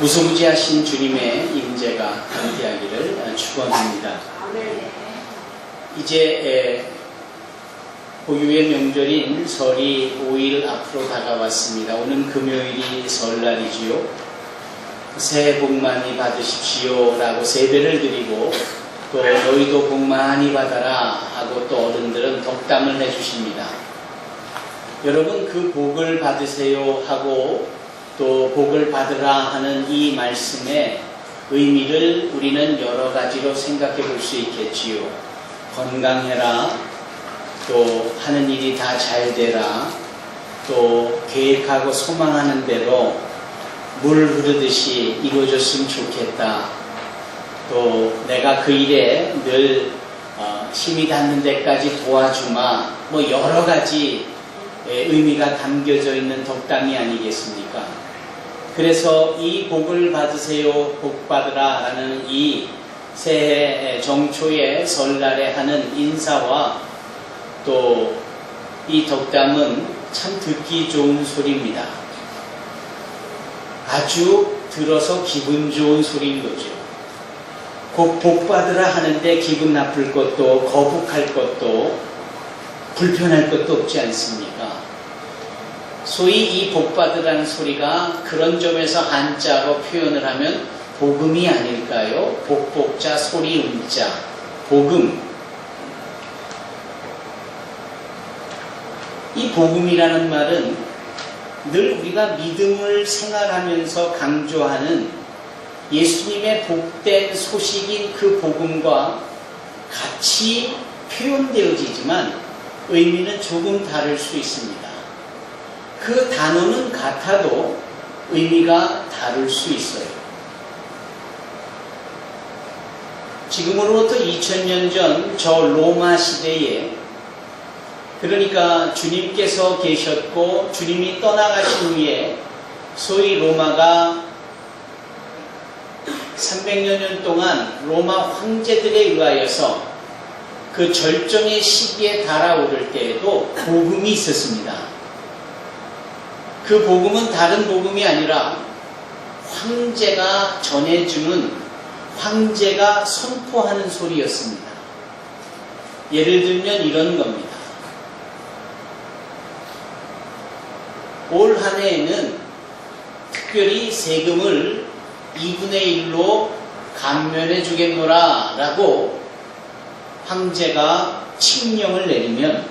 무소부지하신 주님의 임재가 함께하기를 축원합니다. 이제 고유의 명절인 설이 5일 앞으로 다가왔습니다. 오는 금요일이 설날이지요. 새해 복 많이 받으십시오 라고 세배를 드리고 또 너희도 복 많이 받아라 하고 또 어른들은 덕담을 해주십니다. 여러분, 그 복을 받으세요 하고 또 복을 받으라 하는 이 말씀의 의미를 우리는 여러 가지로 생각해 볼 수 있겠지요. 건강해라, 또 하는 일이 다 잘 되라, 또 계획하고 소망하는 대로 물 흐르듯이 이루어졌으면 좋겠다, 또 내가 그 일에 늘 힘이 닿는 데까지 도와주마, 뭐 여러 가지 의미가 담겨져 있는 덕담이 아니겠습니까? 그래서 이 복을 받으세요, 복 받으라 라는 이 새해 정초의 설날에 하는 인사와 또 이 덕담은 참 듣기 좋은 소리입니다. 아주 들어서 기분 좋은 소리인 거죠. 곧 복 받으라 하는데 기분 나쁠 것도 거북할 것도 불편할 것도 없지 않습니까? 소위 이 복 받으라는 소리가 그런 점에서 한자로 표현을 하면 복음이 아닐까요? 복복자 소리 음자 복음. 이 복음이라는 말은 늘 우리가 믿음을 생활하면서 강조하는 예수님의 복된 소식인 그 복음과 같이 표현되어지지만 의미는 조금 다를 수 있습니다. 그 단어는 같아도 의미가 다를 수 있어요. 지금으로부터 2000년 전 저 로마 시대에, 그러니까 주님께서 계셨고 주님이 떠나가신 후에 소위 로마가 300여 년 동안 로마 황제들에 의하여서 그 절정의 시기에 달아오를 때에도 복음이 있었습니다. 그 복음은 다른 복음이 아니라 황제가 전해주는, 황제가 선포하는 소리였습니다. 예를 들면 이런 겁니다. 올 한 해에는 특별히 세금을 2분의 1로 감면해 주겠노라 라고 황제가 칙령을 내리면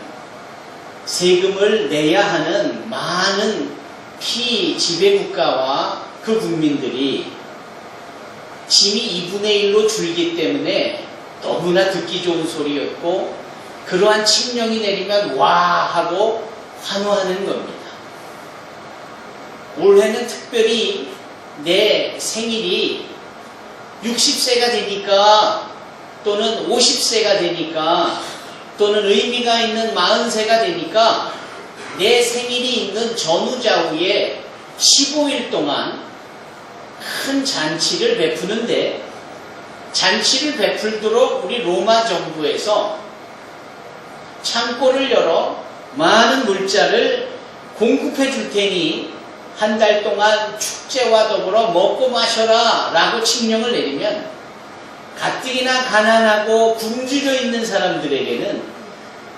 세금을 내야 하는 많은 피지배국가와 그 국민들이 짐이 2분의 1로 줄기 때문에 너무나 듣기 좋은 소리였고, 그러한 칙령이 내리면 와 하고 환호하는 겁니다. 올해는 특별히 내 생일이 60세가 되니까, 또는 50세가 되니까, 또는 의미가 있는 40세가 되니까 내 생일이 있는 전후좌우에 15일 동안 큰 잔치를 베푸는데, 잔치를 베풀도록 우리 로마 정부에서 창고를 열어 많은 물자를 공급해 줄 테니 한 달 동안 축제와 더불어 먹고 마셔라 라고 칙령을 내리면 가뜩이나 가난하고 굶주려 있는 사람들에게는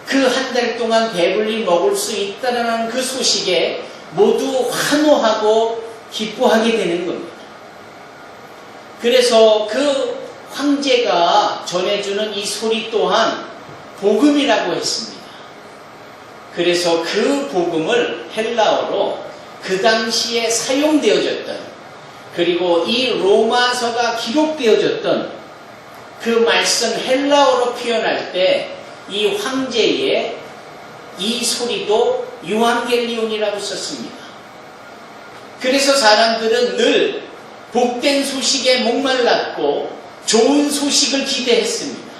그 한 달 동안 배불리 먹을 수 있다는 그 소식에 모두 환호하고 기뻐하게 되는 겁니다. 그래서 그 황제가 전해주는 이 소리 또한 복음이라고 했습니다. 그래서 그 복음을 헬라어로 그 당시에 사용되어졌던, 그리고 이 로마서가 기록되어졌던 그 말씀 헬라어로 표현할 때 이 황제의 이 소리도 유한겔리온이라고 썼습니다. 그래서 사람들은 늘 복된 소식에 목말랐고 좋은 소식을 기대했습니다.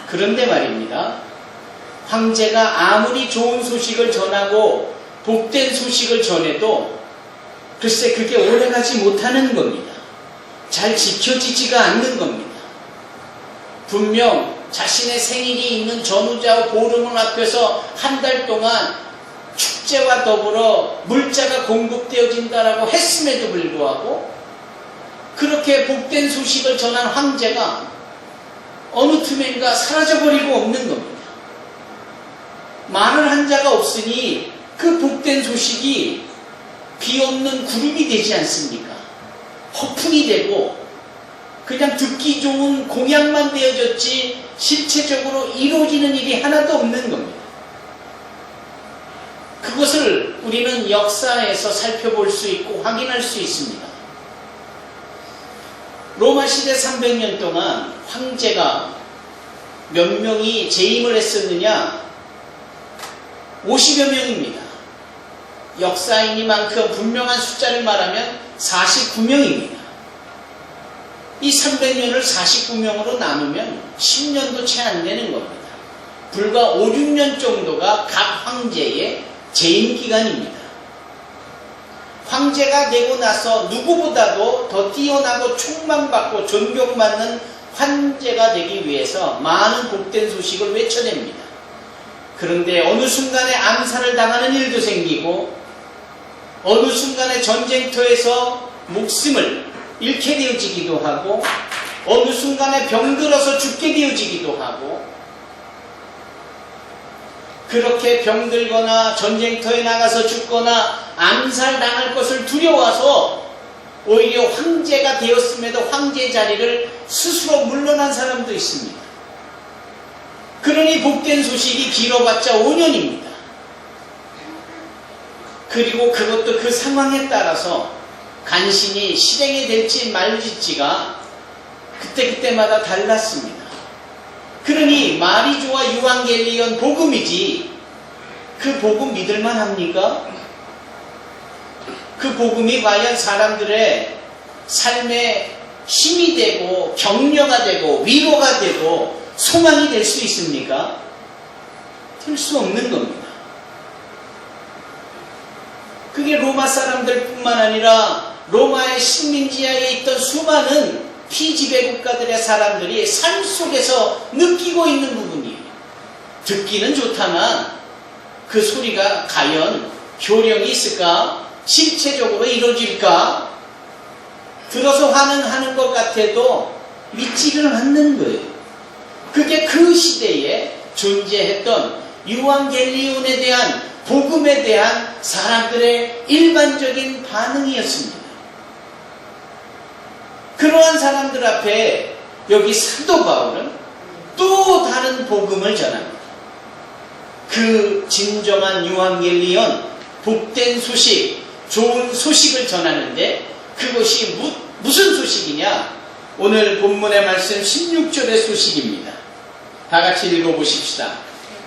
그런데 말입니다, 황제가 아무리 좋은 소식을 전하고 복된 소식을 전해도 글쎄 그게 오래가지 못하는 겁니다. 잘 지켜지지가 않는 겁니다. 분명 자신의 생일이 있는 전후좌우 보름을 앞에서 한 달 동안 축제와 더불어 물자가 공급되어진다라고 했음에도 불구하고 그렇게 복된 소식을 전한 황제가 어느 틈엔가 사라져버리고 없는 겁니다. 말을 한 자가 없으니 그 복된 소식이 비없는 구름이 되지 않습니까? 허풍이 되고 그냥 듣기 좋은 공약만 되어졌지 실체적으로 이루어지는 일이 하나도 없는 겁니다. 그것을 우리는 역사에서 살펴볼 수 있고 확인할 수 있습니다. 로마 시대 300년 동안 황제가 몇 명이 재임을 했었느냐? 50여 명입니다. 역사이니만큼 분명한 숫자를 말하면 49명입니다. 이 300년을 49명으로 나누면 10년도 채 안 되는 겁니다. 불과 5, 6년 정도가 각 황제의 재임 기간입니다. 황제가 되고 나서 누구보다도 더 뛰어나고 총망받고 존경받는 황제가 되기 위해서 많은 복된 소식을 외쳐냅니다. 그런데 어느 순간에 암살을 당하는 일도 생기고 어느 순간에 전쟁터에서 목숨을 잃게 되어지기도 하고 어느 순간에 병들어서 죽게 되어지기도 하고 그렇게 병들거나 전쟁터에 나가서 죽거나 암살당할 것을 두려워서 오히려 황제가 되었음에도 황제 자리를 스스로 물러난 사람도 있습니다. 그러니 복된 소식이 길어봤자 5년입니다. 그리고 그것도 그 상황에 따라서 간신히 실행이 될지 말지가 그때그때마다 달랐습니다. 그러니 마리조와 유앙겔리온 복음이지 그 복음 믿을만 합니까? 그 복음이 과연 사람들의 삶에 힘이 되고 격려가 되고 위로가 되고 소망이 될 수 있습니까? 될 수 없는 겁니다. 그게 로마 사람들뿐만 아니라 로마의 식민지하에 있던 수많은 피지배 국가들의 사람들이 삶 속에서 느끼고 있는 부분이에요. 듣기는 좋다만 그 소리가 과연 효력이 있을까? 실체적으로 이루어질까? 들어서 환영하는 것 같아도 믿지를 않는 거예요. 그게 그 시대에 존재했던 유앙겔리온에 대한 복음에 대한 사람들의 일반적인 반응이었습니다. 그러한 사람들 앞에 여기 사도 바울은 또 다른 복음을 전합니다. 그 진정한 유앙겔리온, 복된 소식, 좋은 소식을 전하는데 그것이 무슨 소식이냐? 오늘 본문의 말씀 16절의 소식입니다. 다 같이 읽어보십시다.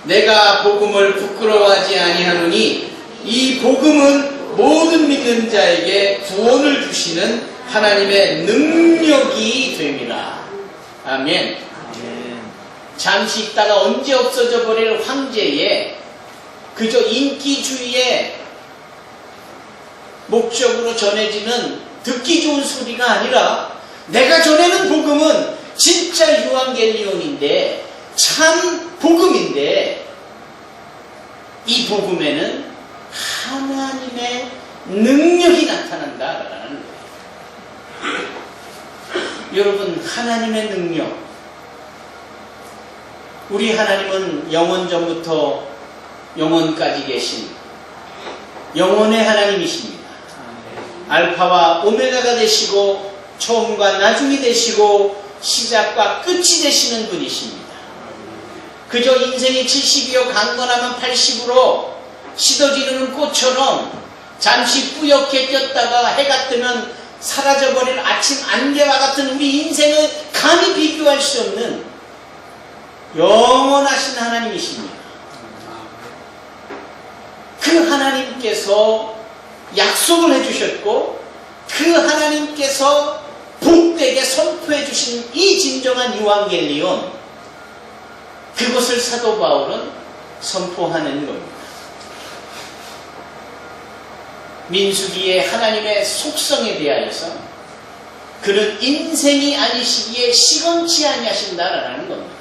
내가 복음을 부끄러워하지 아니하노니 이 복음은 모든 믿는 자에게 구원을 주시는 하나님의 능력이 됩니다. 아멘. 잠시 있다가 언제 없어져 버릴 황제의 그저 인기주의의 목적으로 전해지는 듣기 좋은 소리가 아니라 내가 전하는 복음은 진짜 유앙겔리온인데 참 복음인데 이 복음에는 하나님의 능력이 나타난다라는 거예요. 여러분, 하나님의 능력, 우리 하나님은 영원 전부터 영원까지 계신 영원의 하나님이십니다. 알파와 오메가가 되시고 처음과 나중이 되시고 시작과 끝이 되시는 분이십니다. 그저 인생이 70이요 강건하면 80으로 시더지르는 꽃처럼 잠시 뿌옇게 꼈다가 해가 뜨면 사라져버릴 아침 안개와 같은 우리 인생을 감히 비교할 수 없는 영원하신 하나님이십니다. 그 하나님께서 약속을 해주셨고 그 하나님께서 복되게 선포해 주신 이 진정한 유앙겔리온, 그것을 사도 바울은 선포하는 겁니다. 민수기의 하나님의 속성에 대하여서 그는 인생이 아니시기에 시건치 아니하신다라는 겁니다.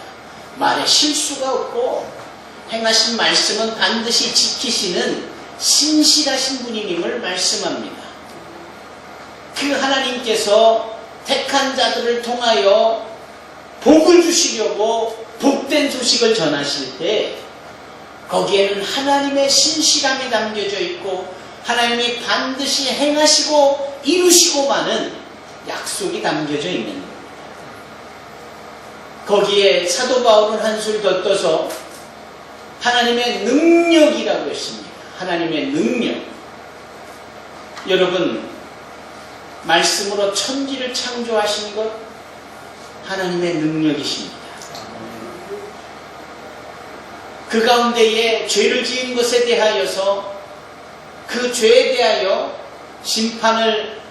말에 실수가 없고 행하신 말씀은 반드시 지키시는 신실하신 분임을 말씀합니다. 그 하나님께서 택한 자들을 통하여 복을 주시려고 복된 소식을 전하실 때 거기에는 하나님의 신실함이 담겨져 있고 하나님이 반드시 행하시고 이루시고만은 약속이 담겨져 있는 겁니다. 거기에 사도 바울은 한술 더 떠서 하나님의 능력이라고 했습니다. 하나님의 능력. 여러분, 말씀으로 천지를 창조하신 것 하나님의 능력이십니다. 그 가운데에 죄를 지은 것에 대하여서 그 죄에 대하여 심판을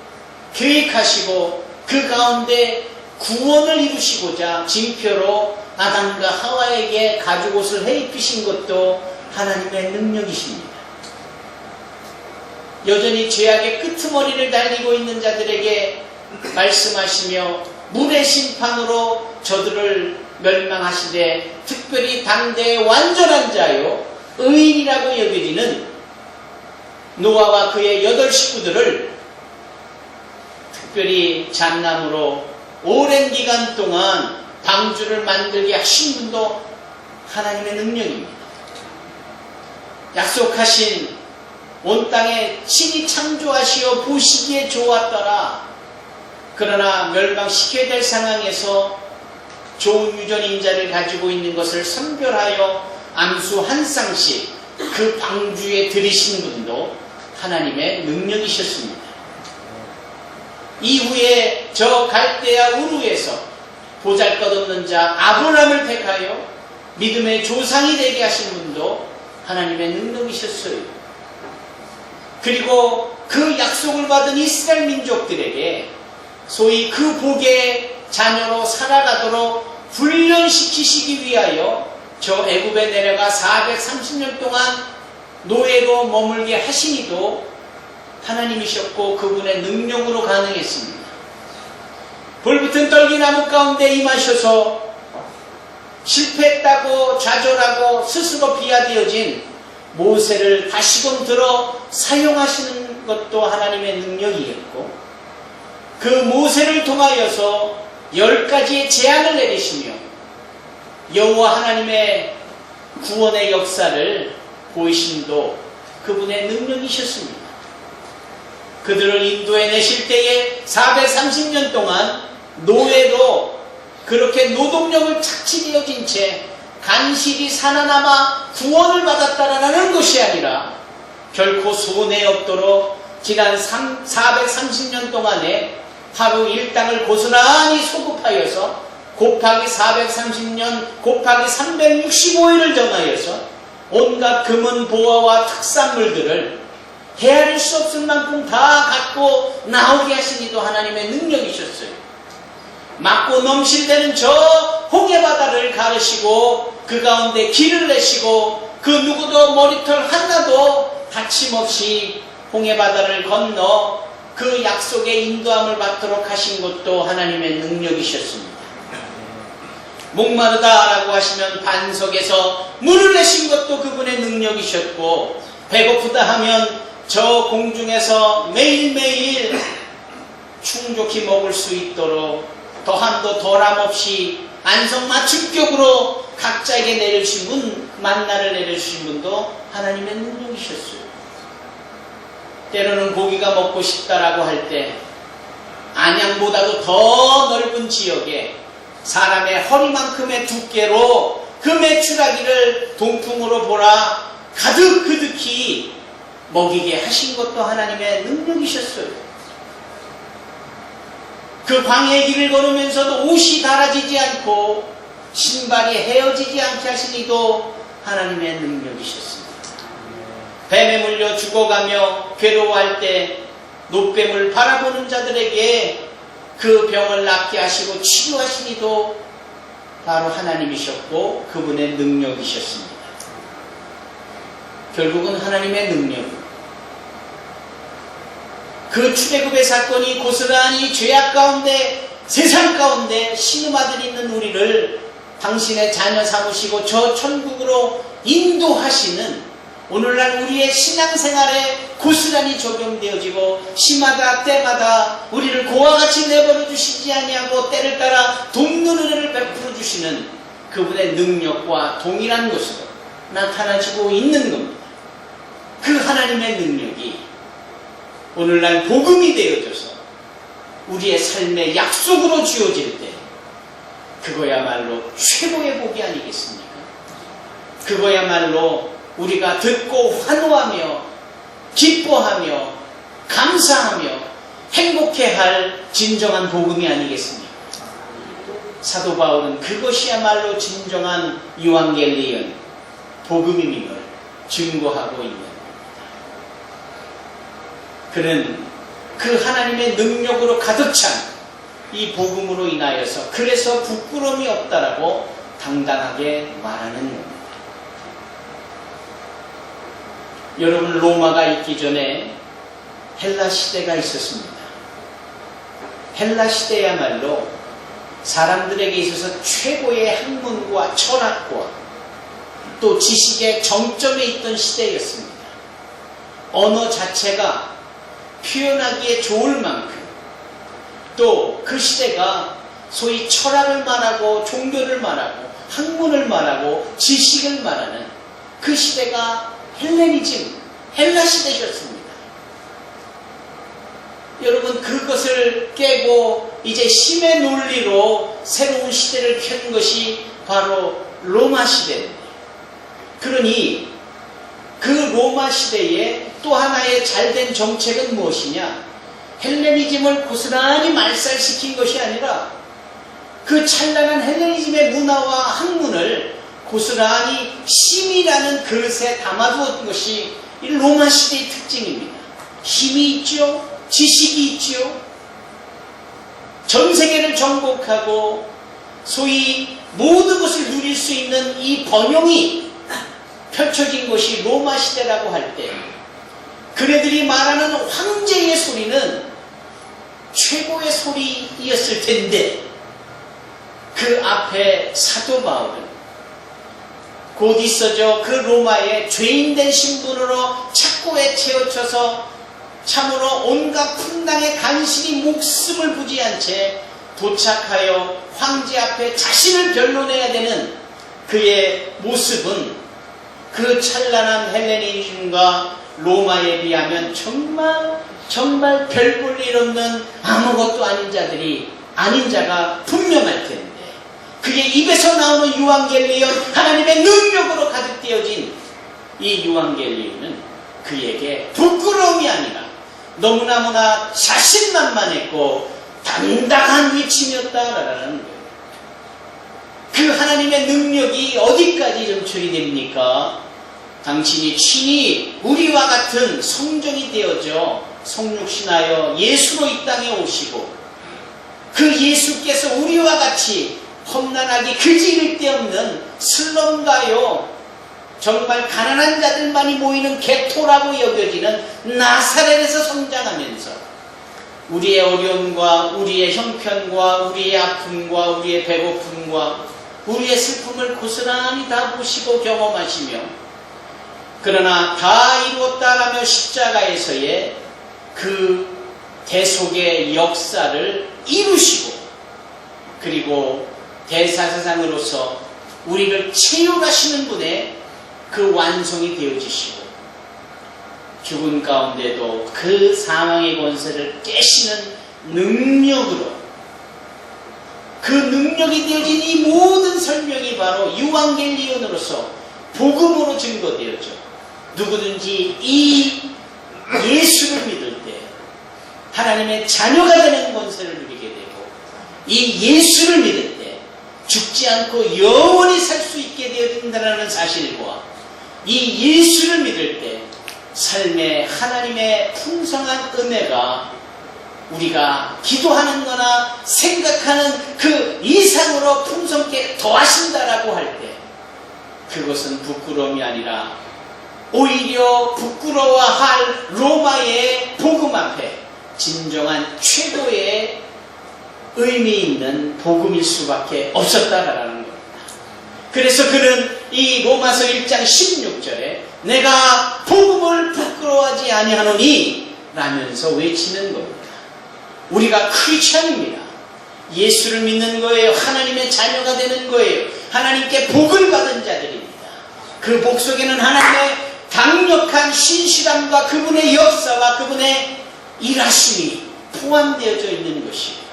계획하시고 그 가운데 구원을 이루시고자 징표로 아담과 하와에게 가죽옷을 해입히신 것도 하나님의 능력이십니다. 여전히 죄악의 끄트머리를 달리고 있는 자들에게 말씀하시며 물의 심판으로 저들을 멸망하시되 특별히 당대의 완전한 자요 의인이라고 여겨지는 노아와 그의 8 식구들을 특별히 잣나무로 오랜 기간 동안 방주를 만들게 하신 분도 하나님의 능력입니다. 약속하신 온 땅에 친히 창조하시어 보시기에 좋았더라. 그러나 멸망시켜야 될 상황에서 좋은 유전인자를 가지고 있는 것을 선별하여 암수 한 쌍씩 그 방주에 들이신 분도 하나님의 능력이셨습니다. 이후에 저 갈대아 우르에서 보잘것없는 자 아브라함을 택하여 믿음의 조상이 되게 하신 분도 하나님의 능력이셨어요. 그리고 그 약속을 받은 이스라엘 민족들에게 소위 그 복의 자녀로 살아가도록 훈련시키시기 위하여 저 애굽에 내려가 430년 동안 노예로 머물게 하시니도 하나님이셨고 그분의 능력으로 가능했습니다. 불붙은 떨기나무 가운데 임하셔서 실패했다고 좌절하고 스스로 비하되어진 모세를 다시금 들어 사용하시는 것도 하나님의 능력이었고 그 모세를 통하여서 10가지의 재앙을 내리시며 여호와 하나님의 구원의 역사를 보이심도 그분의 능력이셨습니다. 그들을 인도해 내실 때에 430년 동안 노예로 그렇게 노동력을 착취되어 진 채 간신히 살아남아 구원을 받았다라는 것이 아니라 결코 손해 없도록 지난 430년 동안에 하루 일당을 고스란히 소급하여서 곱하기 430년 곱하기 365일을 정하여서 온갖 금은 보화와 특산물들을 헤아릴 수 없을 만큼 다 갖고 나오게 하시니도 하나님의 능력이셨어요. 맑고 넘실대는 저 홍해바다를 가르시고 그 가운데 길을 내시고 그 누구도 머리털 하나도 다침없이 홍해바다를 건너 그 약속의 인도함을 받도록 하신 것도 하나님의 능력이셨습니다. 목마르다라고 하시면 반석에서 물을 내신 것도 그분의 능력이셨고 배고프다 하면 저 공중에서 매일매일 충족히 먹을 수 있도록 더함도 덜함 없이 안성맞춤격으로 각자에게 내려주신 분, 만나를 내려주신 분도 하나님의 능력이셨어요. 때로는 고기가 먹고 싶다라고 할 때 안양보다도 더 넓은 지역에 사람의 허리만큼의 두께로 그 메추라기를 동풍으로 보라 가득 그득히 먹이게 하신 것도 하나님의 능력이셨어요. 그 광야의 길을 걸으면서도 옷이 닳아지지 않고 신발이 헤어지지 않게 하시니도 하나님의 능력이셨습니다. 뱀에 물려 죽어가며 괴로워할 때 노뱀을 바라보는 자들에게 그 병을 낫게 하시고 치료하시니도 바로 하나님이셨고 그분의 능력이셨습니다. 결국은 하나님의 능력. 그 출애굽의 사건이 고스란히 죄악 가운데 세상 가운데 신음아들 있는 우리를 당신의 자녀 삼으시고 저 천국으로 인도하시는 오늘날 우리의 신앙생활에 고스란히 적용되어지고 시마다 때마다 우리를 고와 같이 내버려 주시지 아니하고 때를 따라 돕는 은혜를 베풀어 주시는 그분의 능력과 동일한 것으로 나타나지고 있는 겁니다. 그 하나님의 능력이 오늘날 복음이 되어져서 우리의 삶의 약속으로 주어질 때 그거야말로 최고의 복이 아니겠습니까? 그거야말로 우리가 듣고 환호하며 기뻐하며 감사하며 행복해할 진정한 복음이 아니겠습니까? 사도 바울은 그것이야말로 진정한 유앙겔리온 복음임을 증거하고 있는 겁니다. 그는 그 하나님의 능력으로 가득 찬 이 복음으로 인하여서 그래서 부끄러움이 없다라고 당당하게 말하는 겁니다. 여러분, 로마가 있기 전에 헬라 시대가 있었습니다. 헬라 시대야말로 사람들에게 있어서 최고의 학문과 철학과 또 지식의 정점에 있던 시대였습니다. 언어 자체가 표현하기에 좋을 만큼 또 그 시대가 소위 철학을 말하고 종교를 말하고 학문을 말하고 지식을 말하는 그 시대가 헬레니즘, 헬라 시대였습니다. 여러분, 그것을 깨고 이제 힘의 논리로 새로운 시대를 켠 것이 바로 로마 시대입니다. 그러니 그 로마 시대에 또 하나의 잘된 정책은 무엇이냐? 헬레니즘을 고스란히 말살시킨 것이 아니라 그 찬란한 헬레니즘의 문화와 학문을 고스란히 힘이라는 그릇에 담아두었던 것이 이 로마 시대의 특징입니다. 힘이 있죠. 지식이 있죠. 전 세계를 정복하고 소위 모든 것을 누릴 수 있는 이 번영이 펼쳐진 것이 로마 시대라고 할 때 그네들이 말하는 황제의 소리는 최고의 소리였을 텐데 그 앞에 사도 바울은 곧 있어져 그 로마의 죄인된 신분으로 착고에 채워쳐서 참으로 온갖 풍랑에 간신히 목숨을 부지한 채 도착하여 황제 앞에 자신을 변론해야 되는 그의 모습은 그 찬란한 헬레니즘과 로마에 비하면 정말 별 볼 일 없는 아무것도 아닌 자가 분명할 텐데 그의 입에서 나오는 유앙겔리온 하나님의 능력으로 가득 되어진 이 유앙겔리온은 그에게 부끄러움이 아니라 너무나 자신만만했고 당당한 위침이었다라는 거예요. 그 하나님의 능력이 어디까지 점철이 됩니까? 당신이 친히 우리와 같은 성정이 되어져 성육신하여 예수로 이 땅에 오시고 그 예수께서 우리와 같이 험난하기 그지일 데 없는 슬럼가요 정말 가난한 자들만이 모이는 개토라고 여겨지는 나사렛에서 성장하면서 우리의 어려움과 우리의 형편과 우리의 아픔과 우리의 배고픔과 우리의 슬픔을 고스란히 다 보시고 경험하시며 그러나 다 이루었다라며 십자가에서의 그 대속의 역사를 이루시고 그리고 대사사상으로서 우리를 채용하시는 분의 그 완성이 되어지시고 죽은 가운데도 그 사망의 권세를 깨시는 능력으로 그 능력이 되어진 이 모든 설명이 바로 유앙겔리온으로서 복음으로 증거되었죠. 누구든지 이 예수를 믿을 때 하나님의 자녀가 되는 권세를 누리게 되고 이 예수를 믿을 때 죽지 않고 영원히 살 수 있게 되어진다는 사실과 이 예수를 믿을 때 삶에 하나님의 풍성한 은혜가 우리가 기도하는 거나 생각하는 그 이상으로 풍성케 더하신다라고 할 때 그것은 부끄러움이 아니라 오히려 부끄러워할 로마의 복음 앞에 진정한 최고의 의미 있는 복음일 수밖에 없었다라는 겁니다. 그래서 그는 이 로마서 1장 16절에 내가 복음을 부끄러워하지 아니하노니 라면서 외치는 겁니다. 우리가 크리스천입니다. 예수를 믿는 거예요. 하나님의 자녀가 되는 거예요. 하나님께 복을 받은 자들입니다. 그 복 속에는 하나님의 강력한 신실함과 그분의 역사와 그분의 일하심이 포함되어져 있는 것이에요.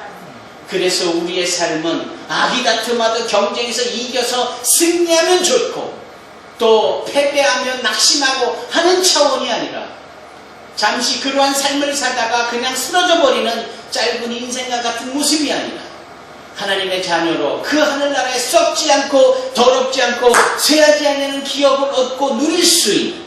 그래서 우리의 삶은 아비다툼하듯 경쟁에서 이겨서 승리하면 좋고 또 패배하면 낙심하고 하는 차원이 아니라 잠시 그러한 삶을 살다가 그냥 쓰러져 버리는 짧은 인생과 같은 모습이 아니라 하나님의 자녀로 그 하늘나라에 썩지 않고 더럽지 않고 쇠하지 않는 기업을 얻고 누릴 수 있는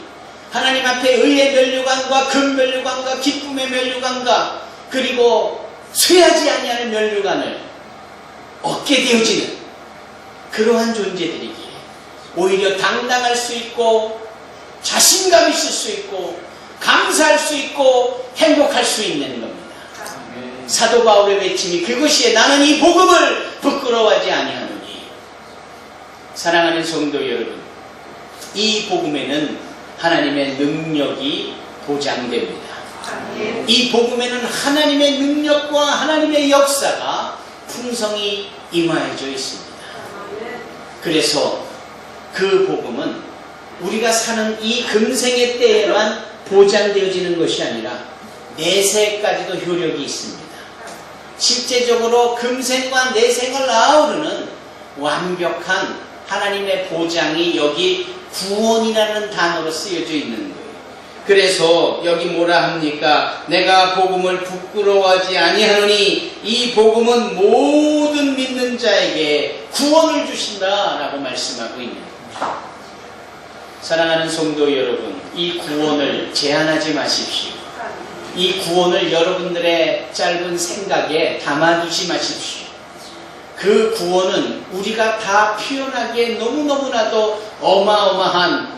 하나님 앞에 의의 면류관과 금면류관과 기쁨의 면류관과 그리고 쇠하지 아니하는 면류관을 얻게 되어지는 그러한 존재들이기에 오히려 당당할 수 있고 자신감 있을 수 있고 감사할 수 있고 행복할 수 있는 겁니다. 사도 바울의 외침이 그것이에 나는 이 복음을 부끄러워하지 아니하노니. 사랑하는 성도 여러분, 이 복음에는 하나님의 능력이 보장됩니다. 이 복음에는 하나님의 능력과 하나님의 역사가 풍성히 임하여져 있습니다. 그래서 그 복음은 우리가 사는 이 금생의 때에만 보장되어지는 것이 아니라 내세까지도 효력이 있습니다. 실제적으로 금생과 내생을 아우르는 완벽한 하나님의 보장이 여기 구원이라는 단어로 쓰여져 있는 거예요. 그래서 여기 뭐라 합니까? 내가 복음을 부끄러워하지 아니하노니 이 복음은 모든 믿는 자에게 구원을 주신다 라고 말씀하고 있는 겁니다. 사랑하는 성도 여러분, 이 구원을 제한하지 마십시오. 이 구원을 여러분들의 짧은 생각에 담아두지 마십시오. 그 구원은 우리가 다 표현하기에 너무너무나도 어마어마한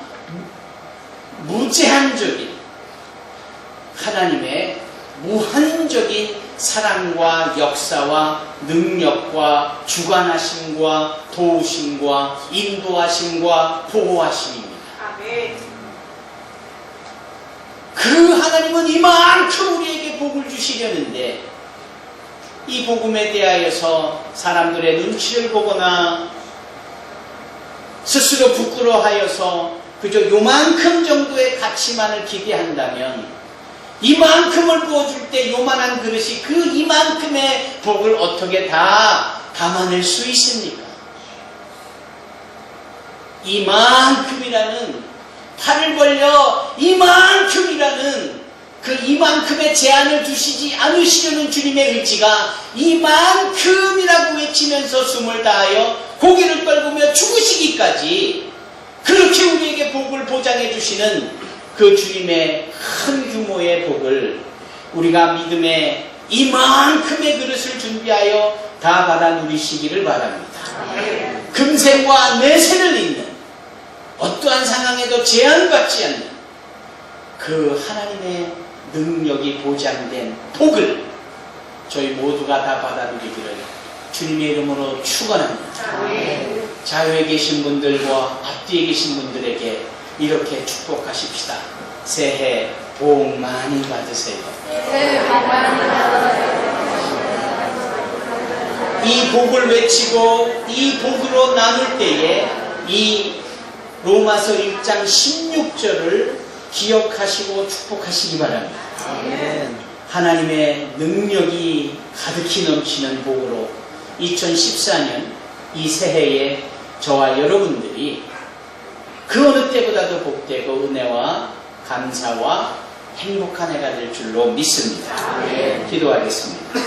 무제한적인 하나님의 무한적인 사랑과 역사와 능력과 주관하심과 도우심과 인도하심과 보호하심입니다. 그 하나님은 이만큼 우리에게 복을 주시려는데 이 복음에 대하여서 사람들의 눈치를 보거나 스스로 부끄러워하여서 그저 요만큼 정도의 가치만을 기대한다면 이만큼을 부어줄 때 요만한 그릇이 그 이만큼의 복을 어떻게 다 담아낼 수 있습니까? 이만큼이라는 팔을 벌려 이만큼이라는 그 이만큼의 제한을 두시지 않으시려는 주님의 의지가 이만큼이라고 외치면서 숨을 다하여 고개를 떨구며 죽으시기까지 그렇게 우리에게 복을 보장해 주시는 그 주님의 큰 규모의 복을 우리가 믿음의 이만큼의 그릇을 준비하여 다 받아 누리시기를 바랍니다. 금생과 내세를 잇는 어떠한 상황에도 제한받지 않는 그 하나님의 능력이 보장된 복을 저희 모두가 다 받아 누리기를 주님의 이름으로 축원합니다. 자유에 계신 분들과 앞뒤에 계신 분들에게 이렇게 축복하십시다. 새해 복 많이 받으세요. 이 복을 외치고 이 복으로 나눌 때에 이 로마서 1장 16절을 기억하시고 축복하시기 바랍니다. 하나님의 능력이 가득히 넘치는 복으로 2014년 이 새해에 저와 여러분들이 그 어느 때보다도 복되고 은혜와 감사와 행복한 해가 될 줄로 믿습니다. 기도하겠습니다.